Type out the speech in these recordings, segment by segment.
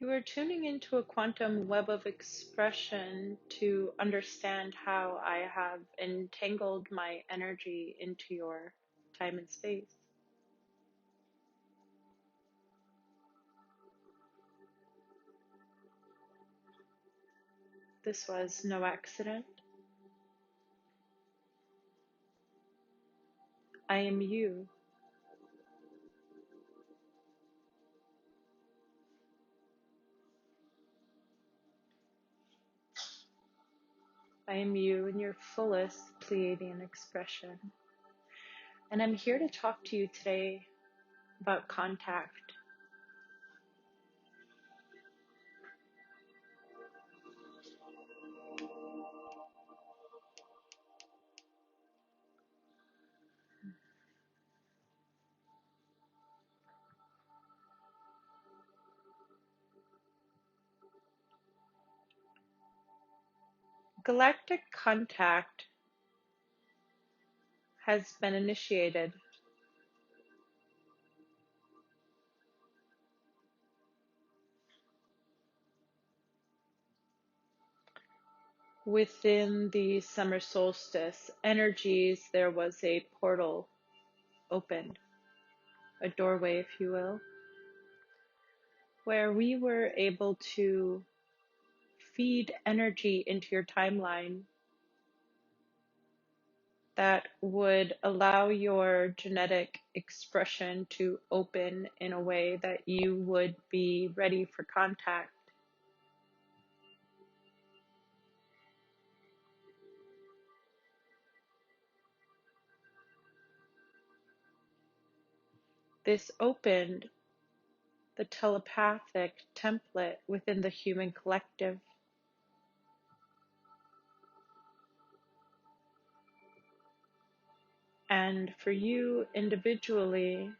You are tuning into a quantum web of expression to understand how I have entangled my energy into your time and space. This was no accident. I am you. I am you in your fullest Pleiadian expression. And I'm here to talk to you today about contact. Galactic contact has been initiated within the summer solstice energies. There was a portal opened, a doorway, if you will, where we were able to feed energy into your timeline that would allow your genetic expression to open in a way that you would be ready for contact. This opened the telepathic template within the human collective. And for you individually,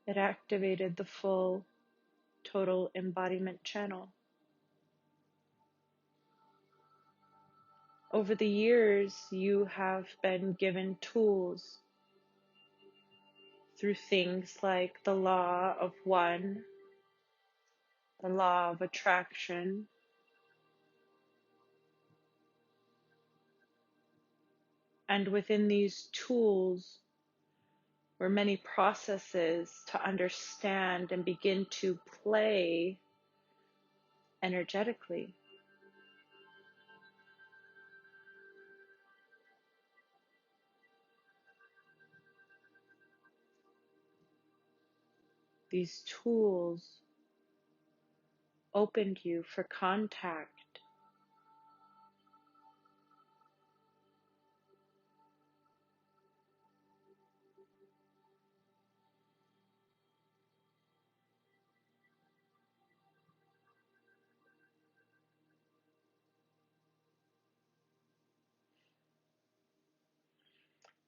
it activated the full total embodiment channel. Over the years, you have been given tools through things like the law of one, the law of attraction, and within these tools were many processes to understand and begin to play energetically. These tools opened you for contact.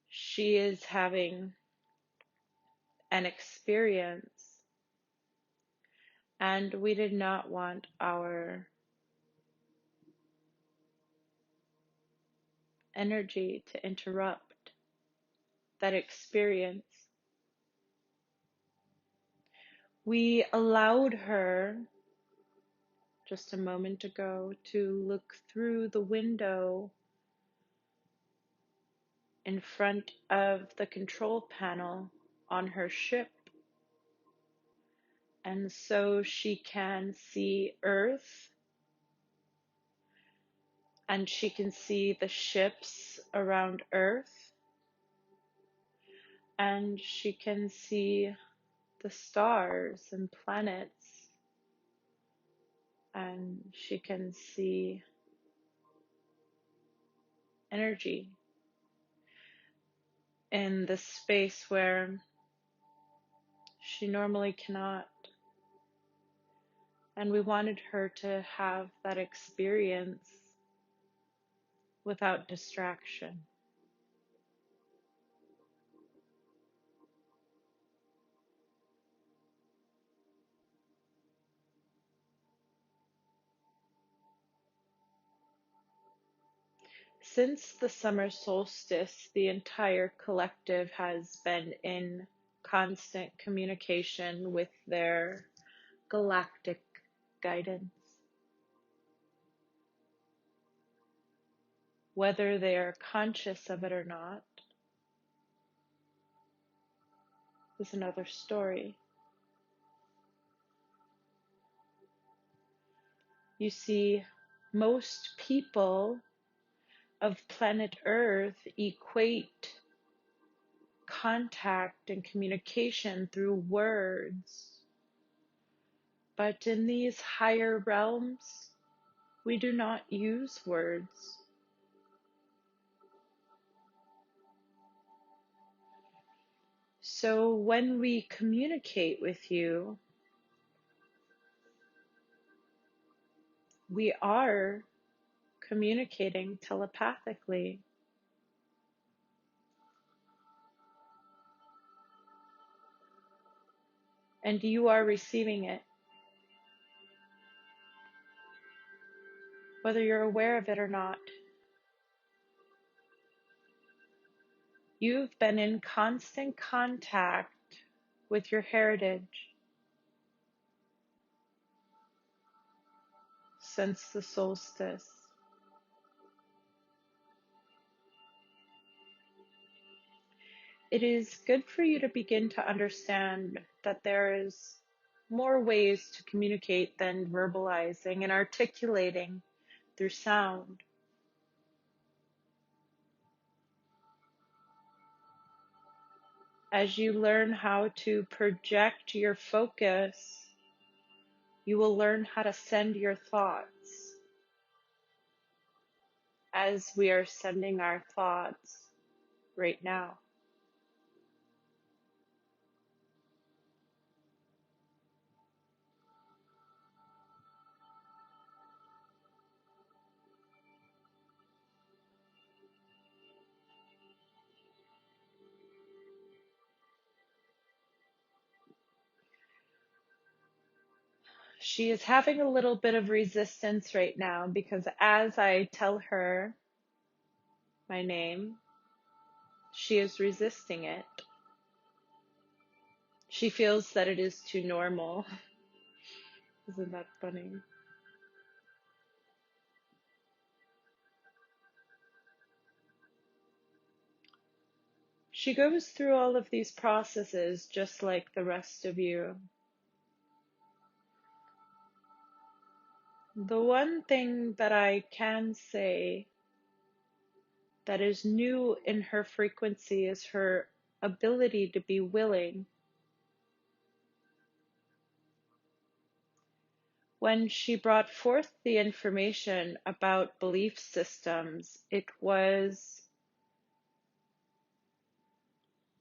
She is having an experience, and we did not want our energy to interrupt that experience. We allowed her just a moment ago to look through the window in front of the control panel on her ship, and so she can see Earth, and she can see the ships around Earth, and she can see the stars and planets, and she can see energy in the space where she normally cannot. And we wanted her to have that experience without distraction. Since the summer solstice, the entire collective has been in constant communication with their galactic guidance. Whether they are conscious of it or not is another story. You see, most people of planet Earth equate contact and communication through words. But in these higher realms, we do not use words. So when we communicate with you, we are communicating telepathically. And you are receiving it, whether you're aware of it or not. You've been in constant contact with your heritage since the solstice. It is good for you to begin to understand that there is more ways to communicate than verbalizing and articulating through sound. As you learn how to project your focus, you will learn how to send your thoughts as we are sending our thoughts right now. She is having a little bit of resistance right now because as I tell her my name, she is resisting it. She feels that it is too normal. Isn't that funny? She goes through all of these processes just like the rest of you. The one thing that I can say that is new in her frequency is her ability to be willing. When she brought forth the information about belief systems, it was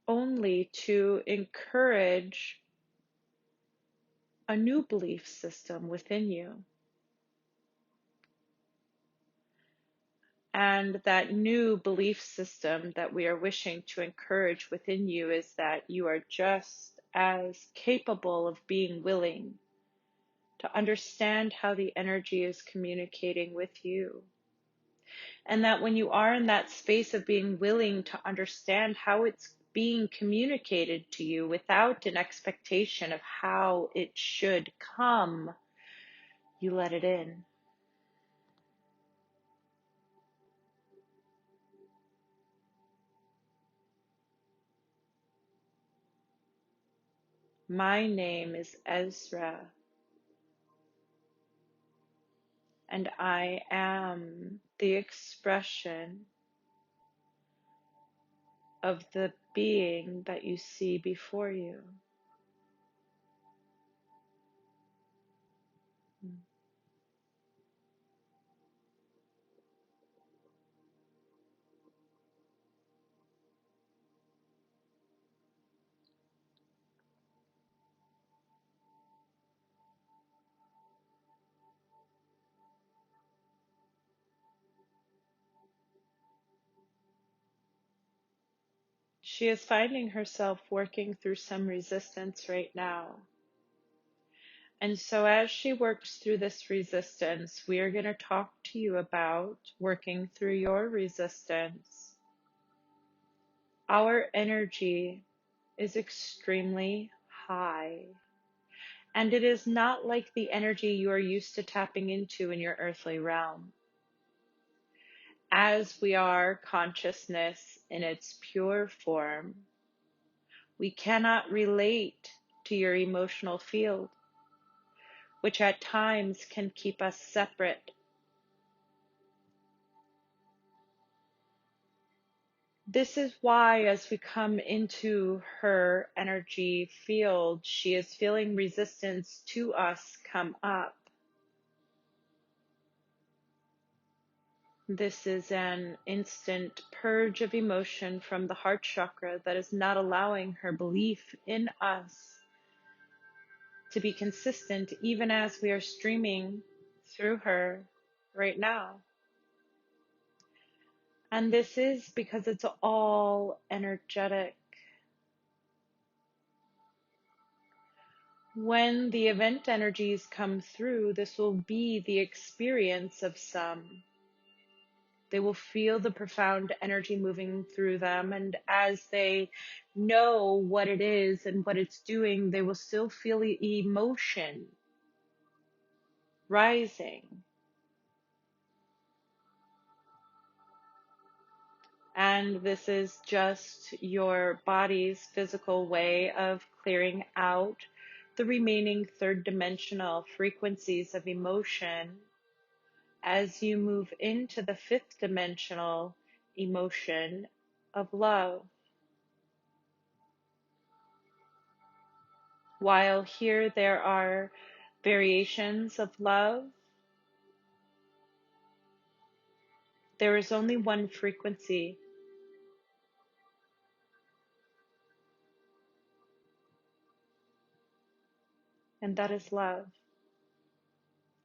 only to encourage a new belief system within you. And that new belief system that we are wishing to encourage within you is that you are just as capable of being willing to understand how the energy is communicating with you. And that when you are in that space of being willing to understand how it's being communicated to you without an expectation of how it should come, you let it in. My name is Ezra, and I am the expression of the being that you see before you. She is finding herself working through some resistance right now. And so, as she works through this resistance, we are going to talk to you about working through your resistance. Our energy is extremely high, and it is not like the energy you are used to tapping into in your earthly realm. As we are consciousness in its pure form, we cannot relate to your emotional field, which at times can keep us separate. This is why, as we come into her energy field, she is feeling resistance to us come up. This is an instant purge of emotion from the heart chakra that is not allowing her belief in us to be consistent, even as we are streaming through her right now. And this is because it's all energetic. When the event energies come through, this will be the experience of some. They will feel the profound energy moving through them, and as they know what it is and what it's doing, they will still feel the emotion rising. And this is just your body's physical way of clearing out the remaining third dimensional frequencies of emotion as you move into the fifth dimensional emotion of love. While here there are variations of love, there is only one frequency, and that is love.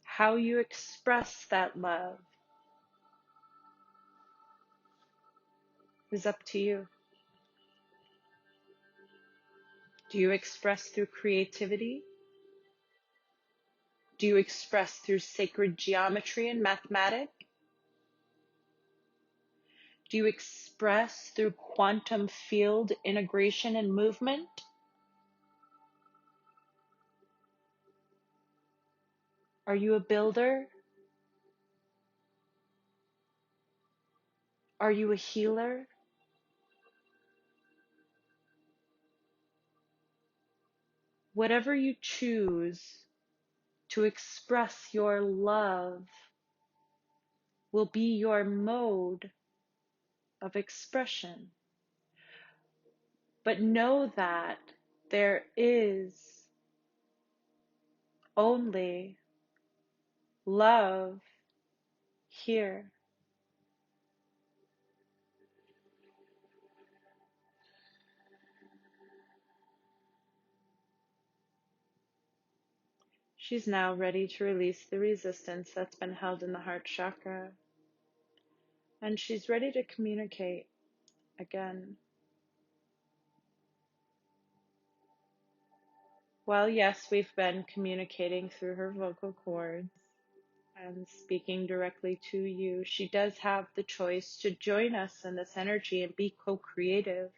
How you express that love is up to you. Do you express through creativity? Do you express through sacred geometry and mathematics? Do you express through quantum field integration and movement? Are you a builder? Are you a healer? Whatever you choose to express your love will be your mode of expression. But know that there is only love here. She's now ready to release the resistance that's been held in the heart chakra. And she's ready to communicate again. While yes, we've been communicating through her vocal cords and speaking directly to you, she does have the choice to join us in this energy and be co-creative.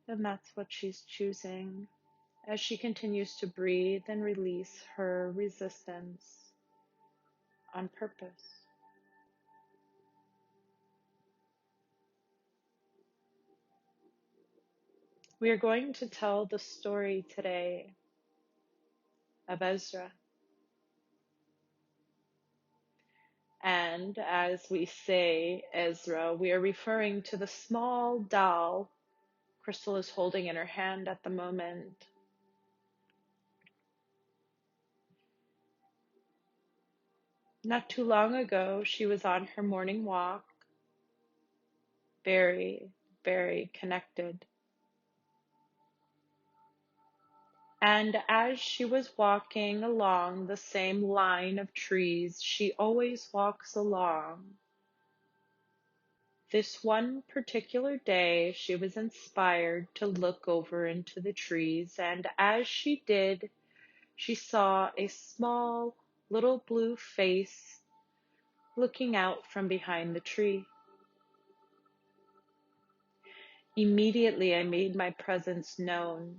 And that's what she's choosing as she continues to breathe and release her resistance on purpose. We are going to tell the story today of Ezra. And as we say Ezra, we are referring to the small doll Crystal is holding in her hand at the moment. Not too long ago, she was on her morning walk, very, very connected. And as she was walking along the same line of trees she always walks along, This one particular day, she was inspired to look over into the trees, and as she did, she saw a small little blue face looking out from behind the tree. Immediately, I made my presence known,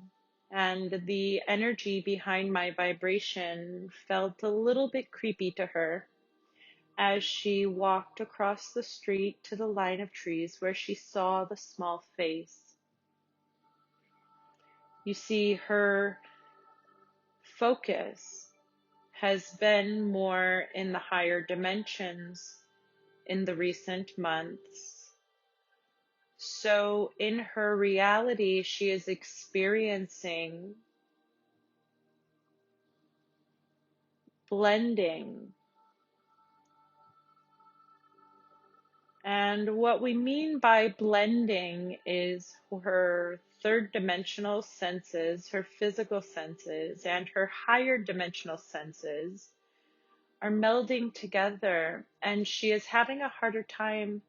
and the energy behind my vibration felt a little bit creepy to her as she walked across the street to the line of trees where she saw the small face. You see, her focus has been more in the higher dimensions in the recent months. So in her reality, she is experiencing blending. And what we mean by blending is her third dimensional senses, her physical senses, and her higher dimensional senses are melding together, and she is having a harder time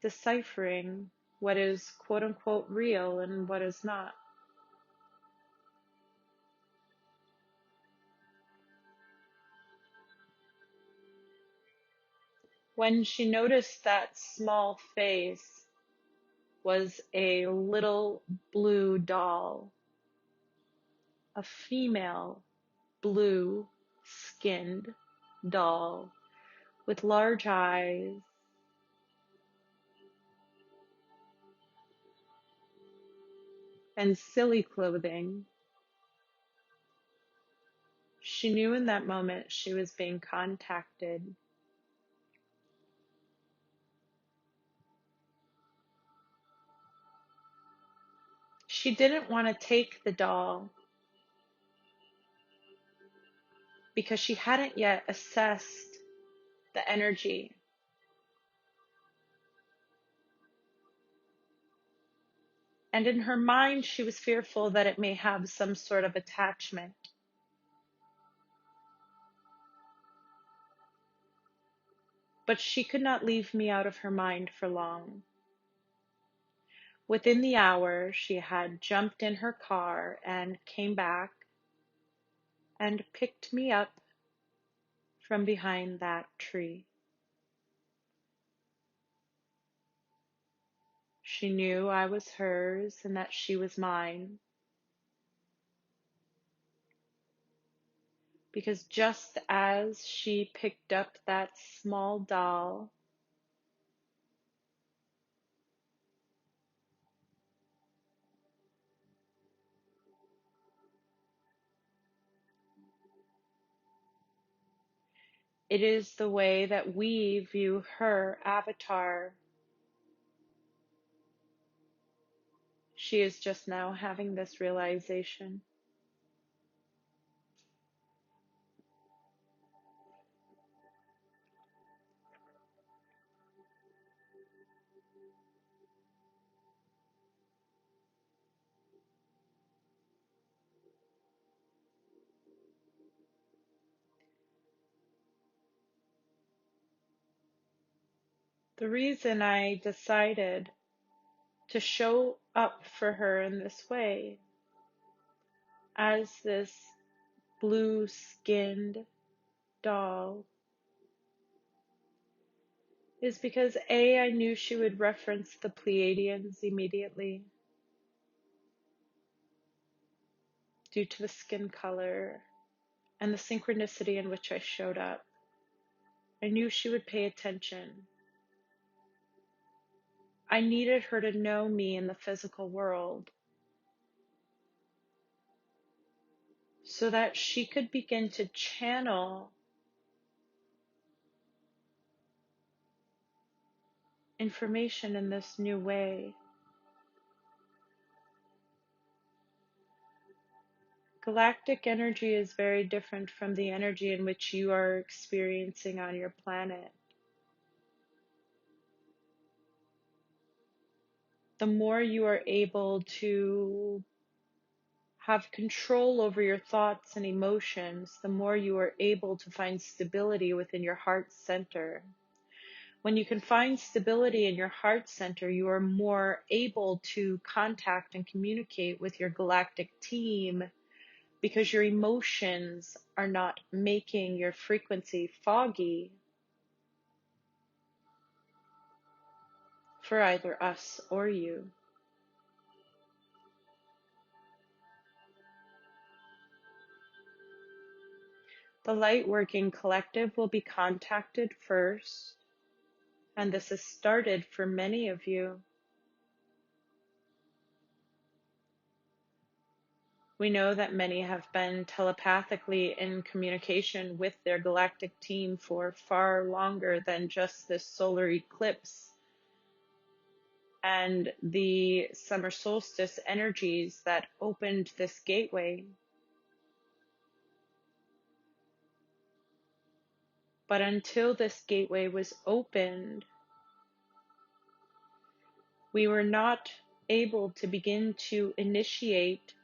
deciphering what is quote unquote real and what is not. When she noticed that small face was a little blue doll, a female blue skinned doll with large eyes and silly clothing. She knew in that moment she was being contacted. She didn't want to take the doll because she hadn't yet assessed the energy. And in her mind, she was fearful that it may have some sort of attachment. But she could not leave me out of her mind for long. Within the hour, she had jumped in her car and came back and picked me up from behind that tree. She knew I was hers and that she was mine, because just as she picked up that small doll, it is the way that we view her avatar. She is just now having this realization. The reason I decided to show up for her in this way, as this blue-skinned doll, is because A, I knew she would reference the Pleiadians immediately due to the skin color and the synchronicity in which I showed up. I knew she would pay attention. I needed her to know me in the physical world so that she could begin to channel information in this new way. Galactic energy is very different from the energy in which you are experiencing on your planet. The more you are able to have control over your thoughts and emotions, the more you are able to find stability within your heart center. When you can find stability in your heart center, you are more able to contact and communicate with your galactic team because your emotions are not making your frequency foggy for either us or you. The Light Working Collective will be contacted first, and this has started for many of you. We know that many have been telepathically in communication with their galactic team for far longer than just this solar eclipse and the summer solstice energies that opened this gateway. But until this gateway was opened, we were not able to begin to initiate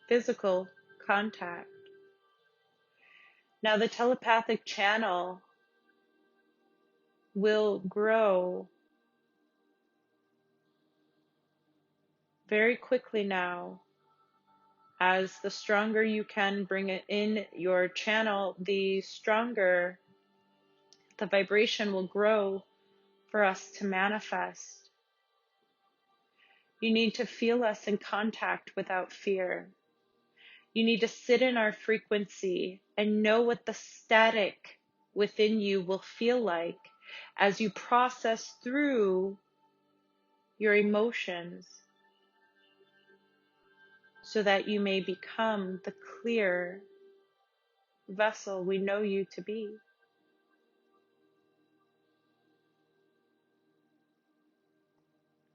physical contact. Now, the telepathic channel will grow very quickly now. As the stronger you can bring it in your channel, the stronger the vibration will grow for us to manifest. You need to feel us in contact without fear. You need to sit in our frequency and know what the static within you will feel like as you process through your emotions so that you may become the clear vessel we know you to be.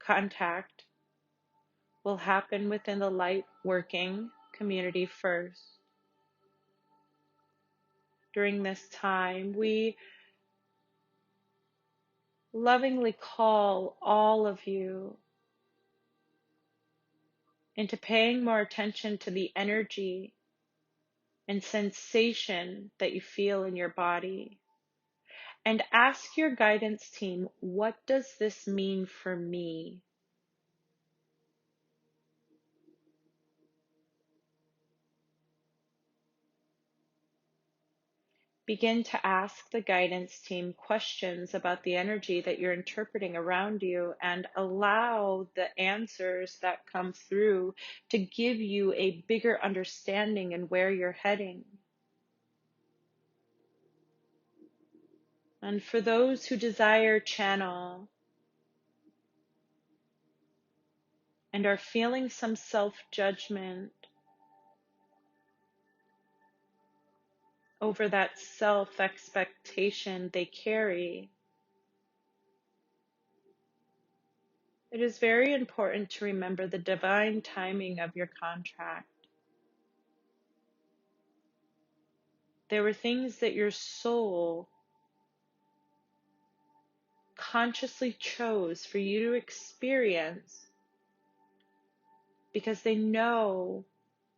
Contact will happen within the light working community first. During this time, we lovingly call all of you into paying more attention to the energy and sensation that you feel in your body. And ask your guidance team, what does this mean for me? Begin to ask the guidance team questions about the energy that you're interpreting around you and allow the answers that come through to give you a bigger understanding in where you're heading. And for those who desire channel and are feeling some self-judgment over that self-expectation they carry, it is very important to remember the divine timing of your contract. There were things that your soul consciously chose for you to experience because they know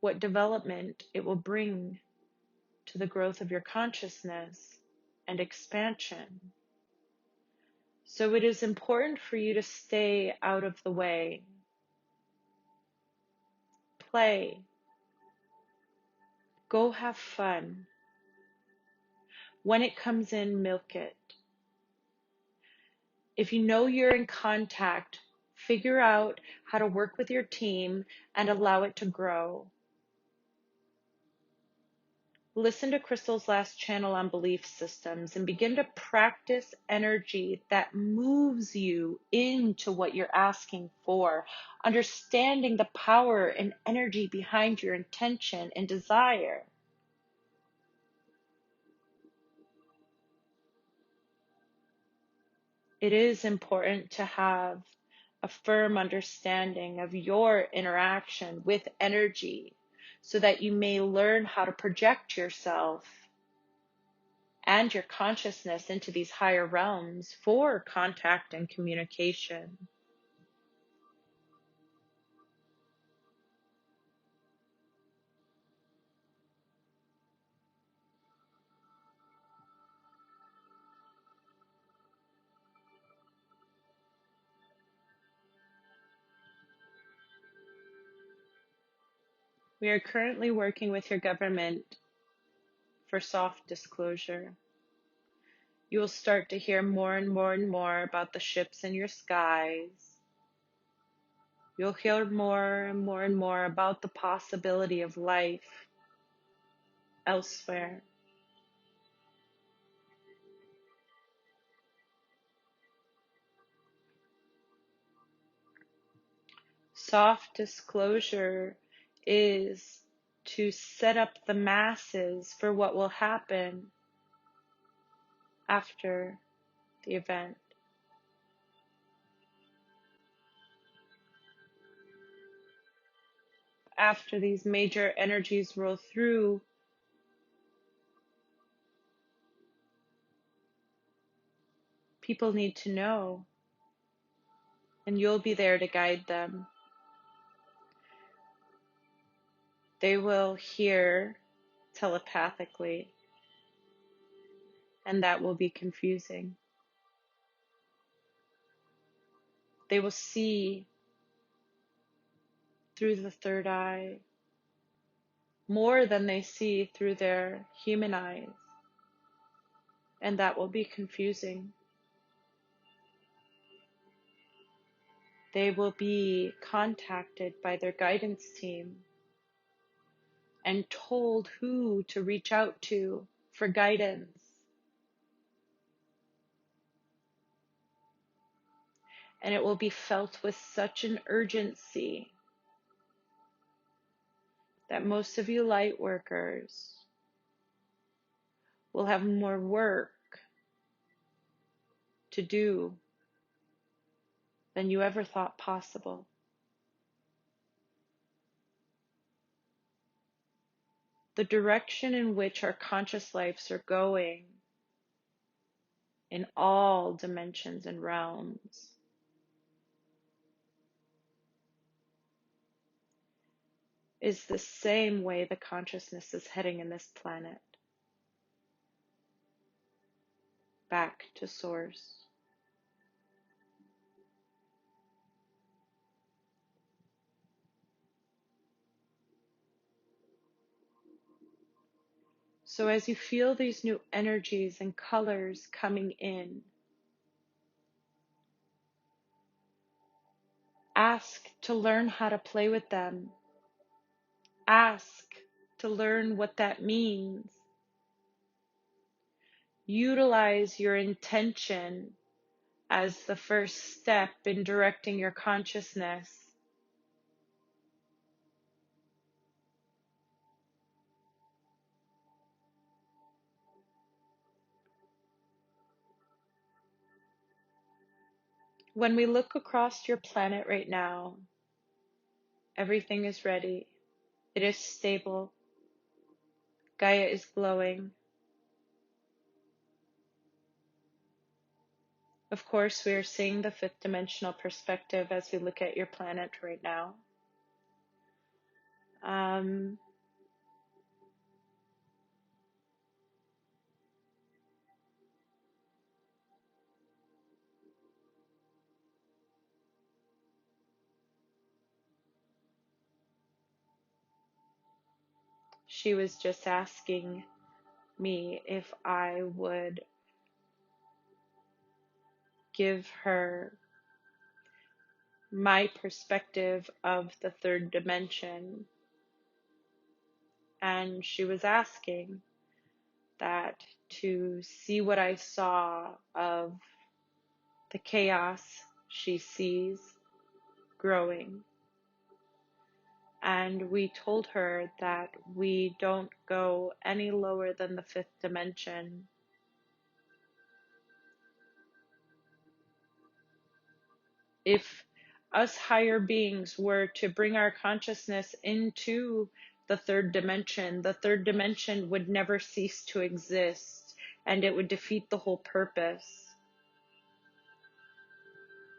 what development it will bring to the growth of your consciousness and expansion. So it is important for you to stay out of the way. Play. Go have fun. When it comes in, milk it. If you know you're in contact, figure out how to work with your team and allow it to grow. Listen to Crystal's last channel on belief systems and begin to practice energy that moves you into what you're asking for, understanding the power and energy behind your intention and desire. It is important to have a firm understanding of your interaction with energy so that you may learn how to project yourself and your consciousness into these higher realms for contact and communication. We are currently working with your government for soft disclosure. You will start to hear more and more and more about the ships in your skies. You'll hear more and more and more about the possibility of life elsewhere. Soft disclosure is to set up the masses for what will happen after the event. After these major energies roll through, people need to know, and you'll be there to guide them. They will hear telepathically, and that will be confusing. They will see through the third eye more than they see through their human eyes, and that will be confusing. They will be contacted by their guidance team and told who to reach out to for guidance. And it will be felt with such an urgency that most of you light workers will have more work to do than you ever thought possible. The direction in which our conscious lives are going in all dimensions and realms is the same way the consciousness is heading in this planet, back to source. So as you feel these new energies and colors coming in, ask to learn how to play with them. Ask to learn what that means. Utilize your intention as the first step in directing your consciousness. When we look across your planet right now, everything is ready. It is stable. Gaia is glowing. Of course, we are seeing the fifth dimensional perspective as we look at your planet right now. She was just asking me if I would give her my perspective of the third dimension. And she was asking that to see what I saw of the chaos she sees growing. And we told her that we don't go any lower than the fifth dimension. If us higher beings were to bring our consciousness into the third dimension would never cease to exist, and it would defeat the whole purpose.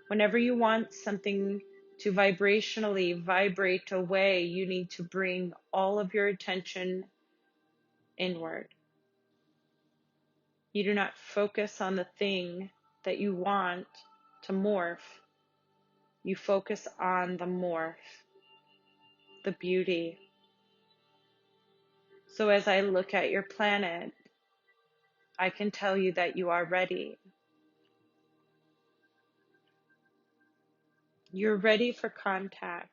Whenever you want something to vibrationally vibrate away, you need to bring all of your attention inward. You do not focus on the thing that you want to morph. You focus on the morph, the beauty, So as I look at your planet, I can tell you that you are ready. You're ready for contact.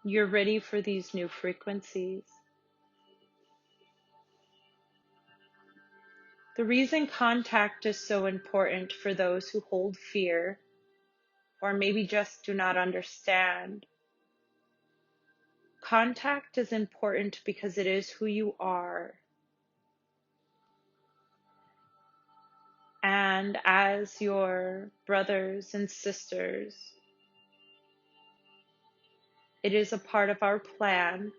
You're ready for these new frequencies. The reason contact is so important for those who hold fear, or maybe just do not understand. Contact is important because it is who you are. And as your brothers and sisters, it is a part of our plan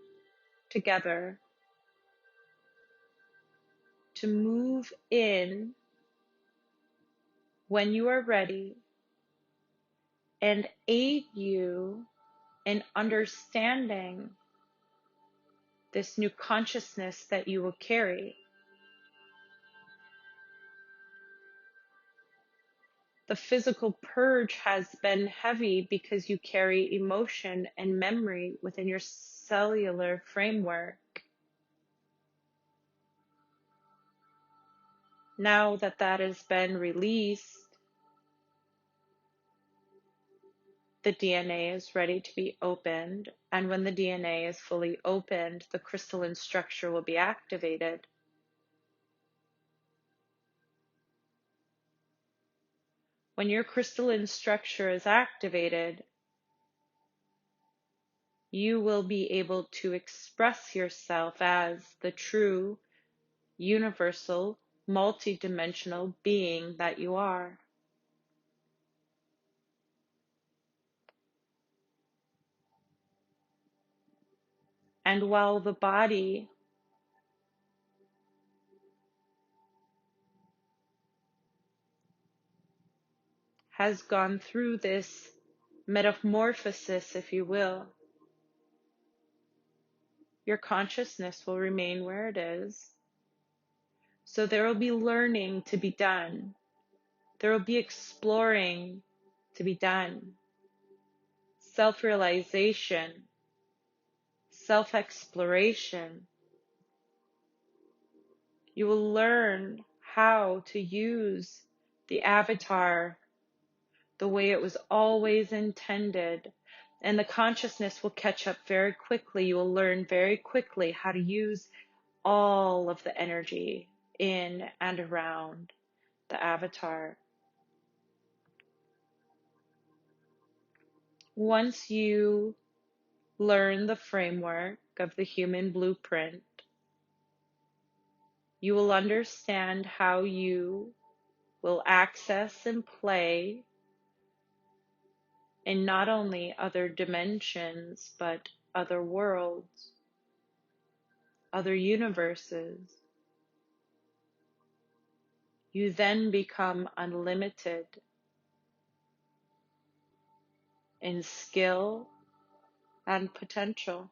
together to move in when you are ready and aid you in understanding this new consciousness that you will carry. The physical purge has been heavy because you carry emotion and memory within your cellular framework. Now that that has been released, the DNA is ready to be opened, and when the DNA is fully opened, the crystalline structure will be activated. When your crystalline structure is activated, you will be able to express yourself as the true, universal, multidimensional being that you are. And while the body has gone through this metamorphosis, if you will, your consciousness will remain where it is. So there will be learning to be done. There will be exploring to be done. Self-realization, self-exploration. You will learn how to use the avatar the way it was always intended. And the consciousness will catch up very quickly. You will learn very quickly how to use all of the energy in and around the avatar. Once you learn the framework of the human blueprint, you will understand how you will access and play in not only other dimensions, but other worlds, other universes. You then become unlimited in skill and potential.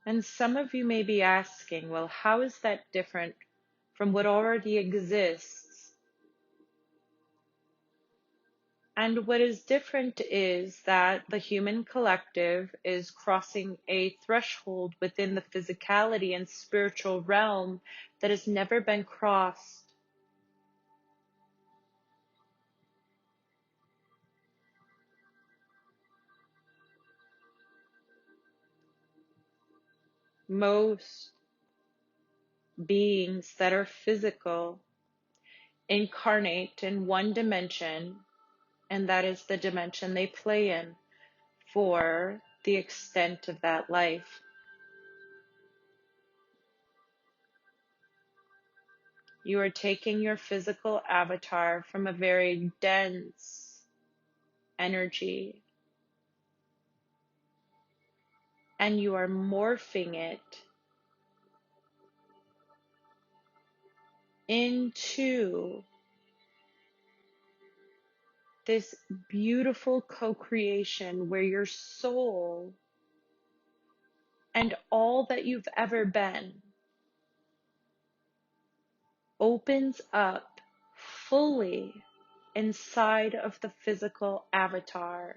And some of you may be asking, well, how is that different from what already exists? And what is different is that the human collective is crossing a threshold within the physicality and spiritual realm that has never been crossed. Most beings that are physical incarnate in one dimension, and that is the dimension they play in for the extent of that life. You are taking your physical avatar from a very dense energy, and you are morphing it into this beautiful co-creation where your soul and all that you've ever been opens up fully inside of the physical avatar.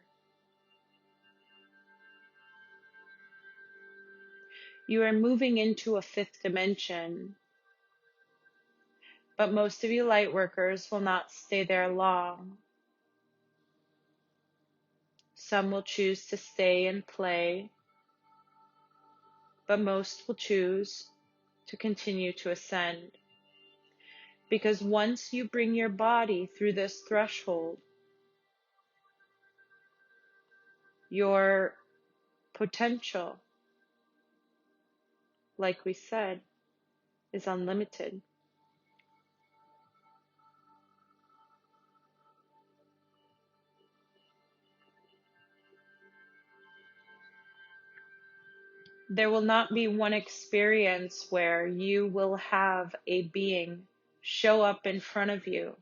You are moving into a fifth dimension, but most of you light workers will not stay there long. Some will choose to stay and play, but most will choose to continue to ascend. Because once you bring your body through this threshold, your potential, like we said, is unlimited. There will not be one experience where you will have a being show up in front of you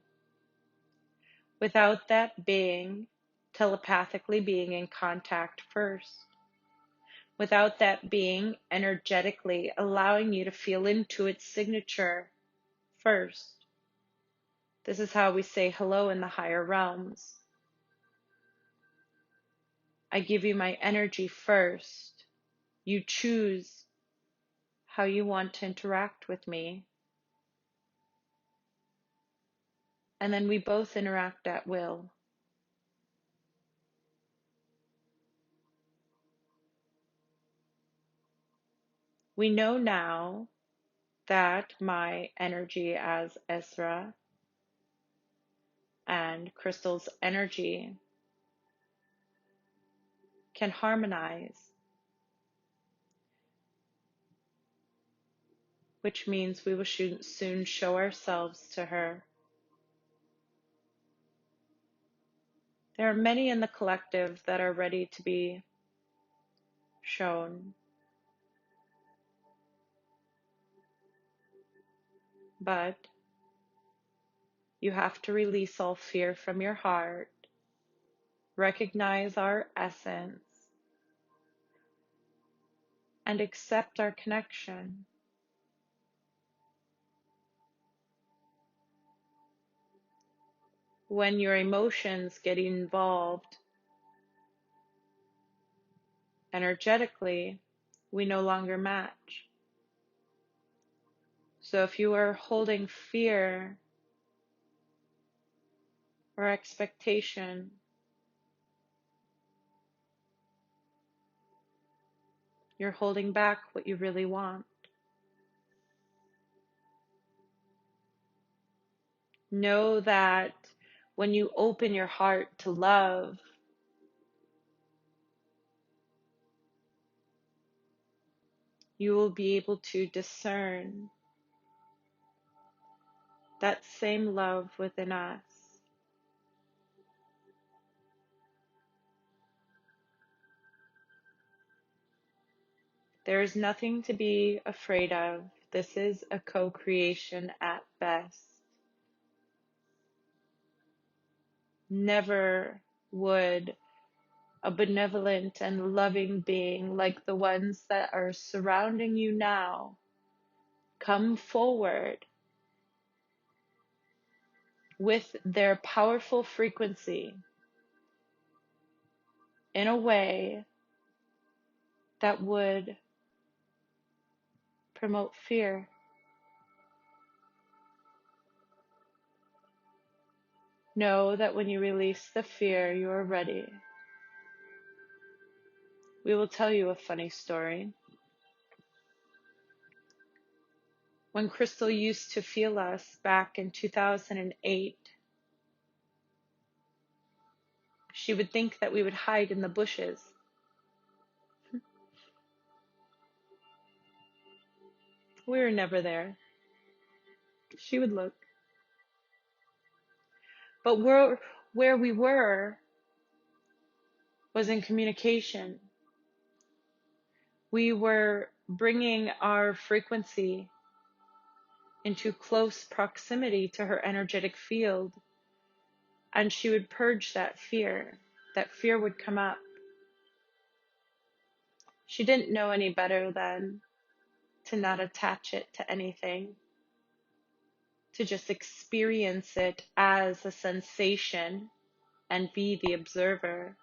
without that being telepathically being in contact first, without that being energetically allowing you to feel into its signature first. This is how we say hello in the higher realms. I give you my energy first. You choose how you want to interact with me. And then we both interact at will. We know now that my energy as Ezra and Crystal's energy can harmonize, which means we will soon show ourselves to her. There are many in the collective that are ready to be shown, but you have to release all fear from your heart, recognize our essence, and accept our connection. When your emotions get involved energetically, we no longer match. So if you are holding fear or expectation, you're holding back what you really want. Know that when you open your heart to love, you will be able to discern that same love within us. There is nothing to be afraid of. This is a co-creation at best. Never would a benevolent and loving being like the ones that are surrounding you now come forward with their powerful frequency in a way that would promote fear. Know that when you release the fear, you are ready. We will tell you a funny story. When Crystal used to feel us back in 2008, she would think that we would hide in the bushes. We were never there. She would look. But where we were was in communication. We were bringing our frequency into close proximity to her energetic field, and she would purge that fear. That fear would come up. She didn't know any better than to not attach it to anything, to just experience it as a sensation and be the observer.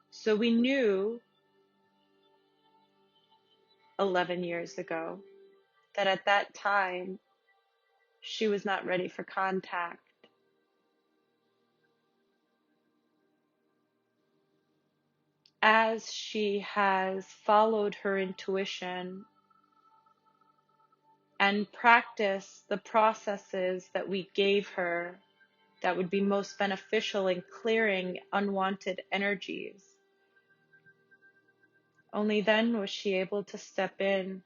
So we knew 11 years ago, that at that time she was not ready for contact. As she has followed her intuition and practiced the processes that we gave her that would be most beneficial in clearing unwanted energies, only then was she able to step in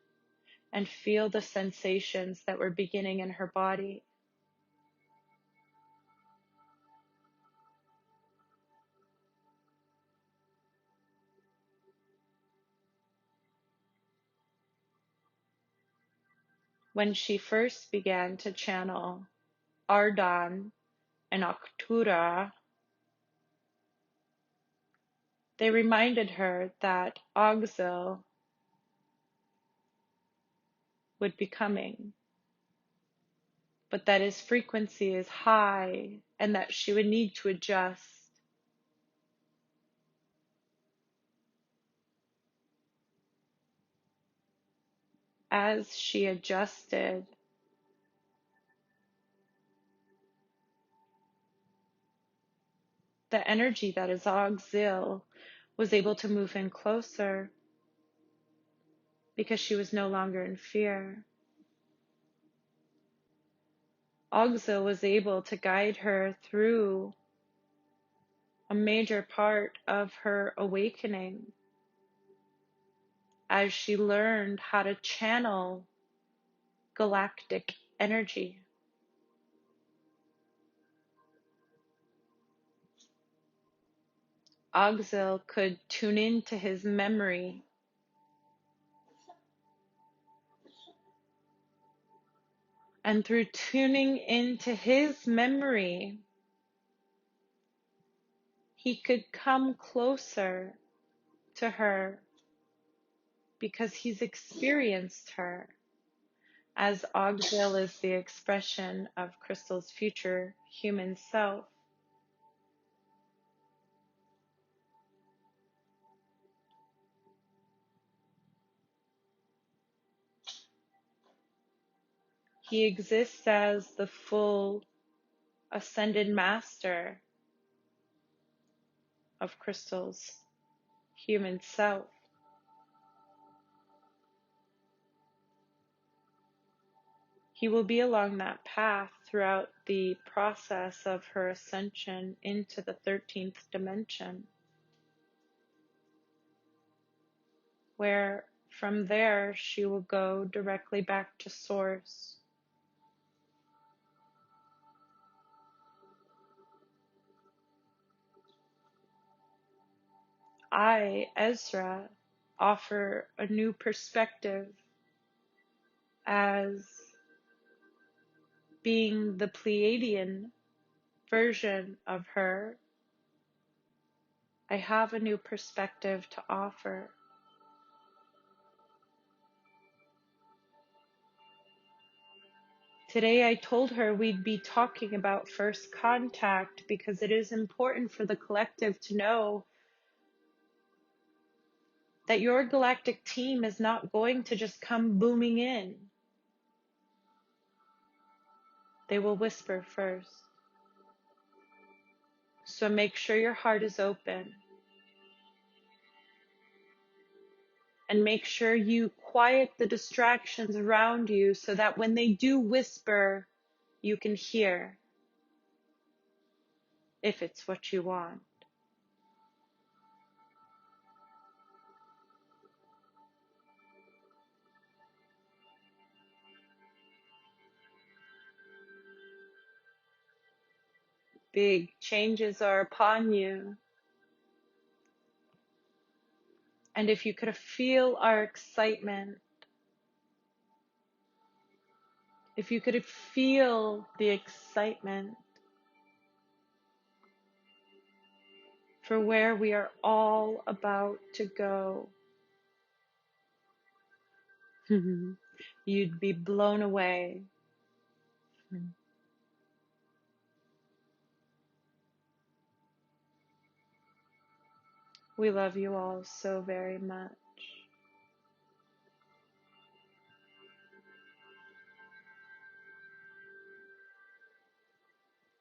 and feel the sensations that were beginning in her body. When she first began to channel Ardan and Aktura, they reminded her that Oxil would be coming, but that his frequency is high and that she would need to adjust. As she adjusted, the energy that is Oxil was able to move in closer because she was no longer in fear. Oxil was able to guide her through a major part of her awakening as she learned how to channel galactic energy. Oxil could tune into his memory and through tuning into his memory, he could come closer to her because he's experienced her, as Oxil is the expression of Crystal's future human self. He exists as the full ascended master of Crystal's human self. He will be along that path throughout the process of her ascension into the 13th dimension, where from there she will go directly back to Source. I, Ezra, offer a new perspective as being the Pleiadian version of her. I have a new perspective to offer. Today I told her we'd be talking about first contact because it is important for the collective to know that your galactic team is not going to just come booming in. They will whisper first. So make sure your heart is open. And make sure you quiet the distractions around you so that when they do whisper, you can hear if it's what you want. Big changes are upon you. And if you could feel our excitement, if you could feel the excitement for where we are all about to go, you'd be blown away. We love you all so very much.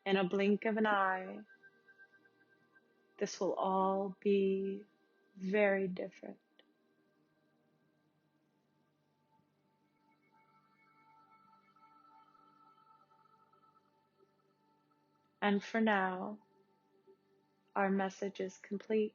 In a blink of an eye, this will all be very different. And for now, our message is complete.